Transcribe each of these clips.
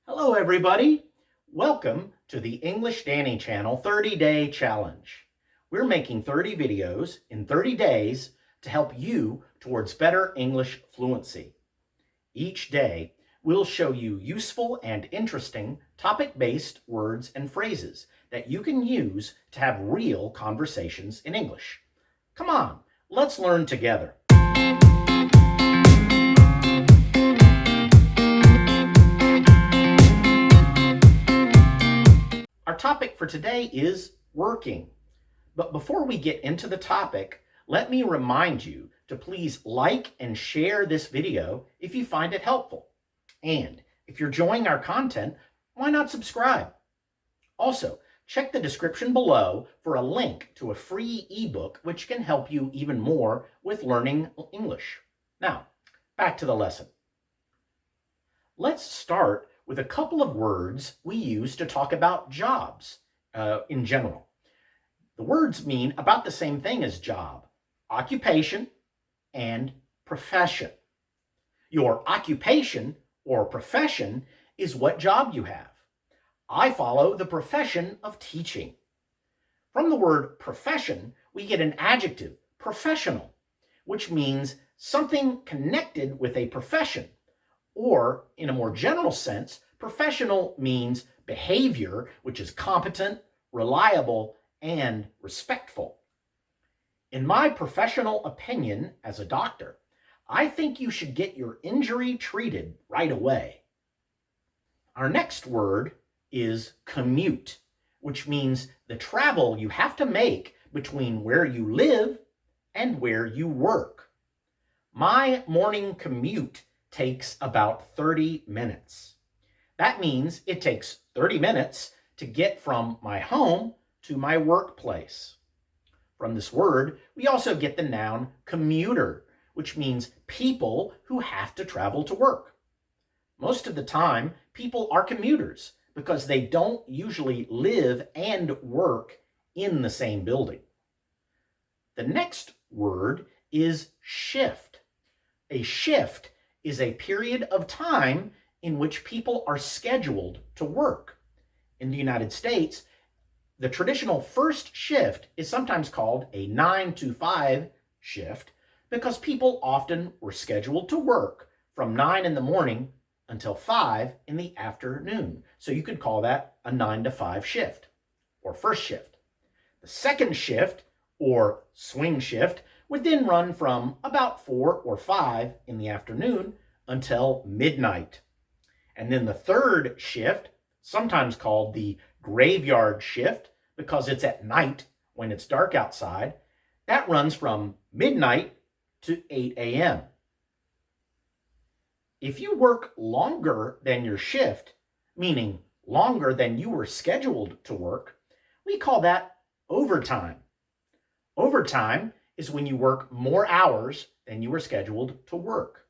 Hello, everybody. Welcome to the English Danny Channel 30-Day Challenge. We're making 30 videos in 30 days to help you towards better English fluency. Each day, we'll show you useful and interesting topic-based words and phrases that you can use to have real conversations in English. Come on, let's learn together. Our topic for today is working. But before we get into the topic, let me remind you to please like and share this video if you find it helpful. And if you're enjoying our content, why not subscribe? Also, check the description below for a link to a free ebook which can help you even more with learning English. Now, back to the lesson. Let's start with a couple of words we use to talk about jobs in general. The words mean about the same thing as job: occupation and profession. Your occupation or profession is what job you have. I follow the profession of teaching. From the word profession, we get an adjective, professional, which means something connected with a profession. Or, in a more general sense, professional means behavior, which is competent, reliable, and respectful. In my professional opinion as a doctor, I think you should get your injury treated right away. Our next word is commute, which means the travel you have to make between where you live and where you work. My morning commute takes about 30 minutes. That means it takes 30 minutes to get from my home to my workplace. From this word, we also get the noun commuter, which means people who have to travel to work. Most of the time, people are commuters because they don't usually live and work in the same building. The next word is shift. A shift is a period of time in which people are scheduled to work. In the United States, the traditional first shift is sometimes called a 9 to 5 shift because people often were scheduled to work from 9 in the morning until 5 in the afternoon. So you could call that a 9 to 5 shift or first shift. The second shift, or swing shift, would then run from about 4 or 5 in the afternoon until midnight. And then the third shift, sometimes called the graveyard shift because it's at night when it's dark outside, that runs from midnight to 8 a.m. If you work longer than your shift, meaning longer than you were scheduled to work, we call that overtime. Overtime is when you work more hours than you were scheduled to work.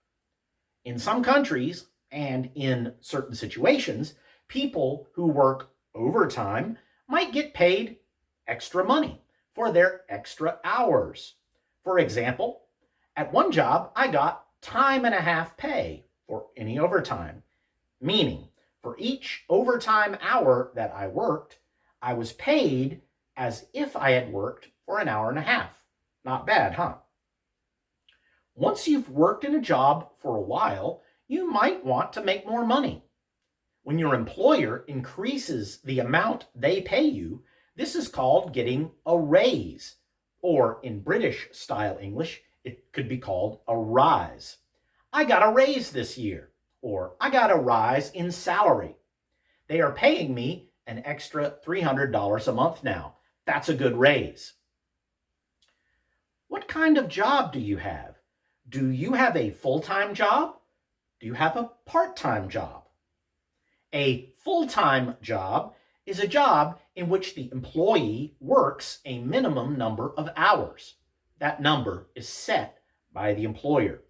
In some countries and in certain situations, people who work overtime might get paid extra money for their extra hours. For example, at one job, I got time and a half pay for any overtime, meaning for each overtime hour that I worked, I was paid as if I had worked for an hour and a half. Not bad, huh? Once you've worked in a job for a while, you might want to make more money. When your employer increases the amount they pay you, this is called getting a raise, or in British style English, it could be called a rise. I got a raise this year, or I got a rise in salary. They are paying me an extra $300 a month now. That's a good raise. What kind of job do you have? Do you have a full-time job? Do you have a part-time job? A full-time job is a job in which the employee works a minimum number of hours. That number is set by the employer.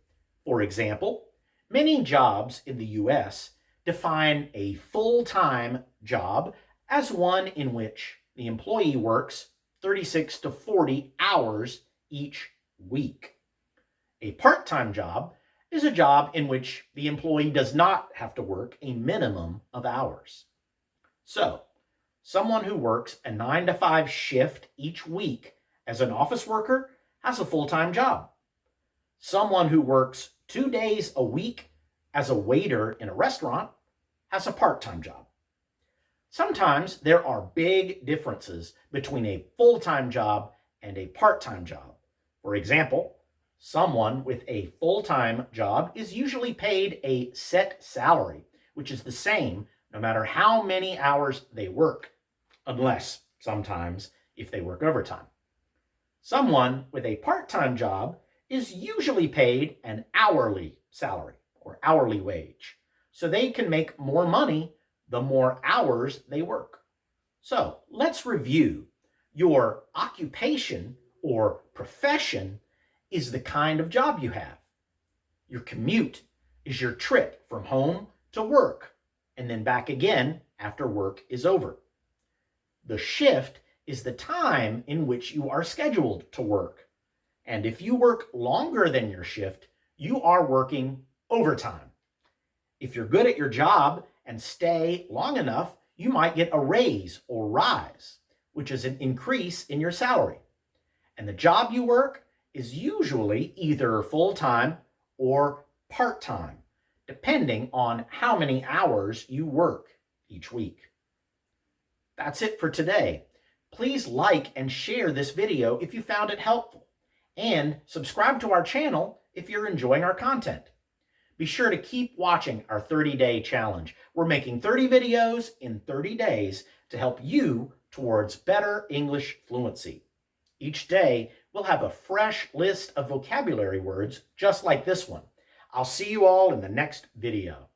For example, many jobs in the U.S. define a full-time job as one in which the employee works 36 to 40 hours each week. A part-time job is a job in which the employee does not have to work a minimum of hours. So, someone who works a 9 to 5 shift each week as an office worker has a full-time job. Someone who works 2 days a week as a waiter in a restaurant has a part-time job. Sometimes there are big differences between a full-time job and a part-time job. For example, someone with a full-time job is usually paid a set salary, which is the same no matter how many hours they work, unless sometimes if they work overtime. Someone with a part-time job is usually paid an hourly salary or hourly wage, so they can make more money the more hours they work. So let's review. Your occupation or profession is the kind of job you have. Your commute is your trip from home to work and then back again after work is over. The shift is the time in which you are scheduled to work. And if you work longer than your shift, you are working overtime. If you're good at your job and stay long enough, you might get a raise or rise, which is an increase in your salary. And the job you work is usually either full-time or part-time, depending on how many hours you work each week. That's it for today. Please like and share this video if you found it helpful, and subscribe to our channel if you're enjoying our content. Be sure to keep watching our 30-day challenge. We're making 30 videos in 30 days to help you towards better English fluency. Each day, we'll have a fresh list of vocabulary words just like this one. I'll see you all in the next video.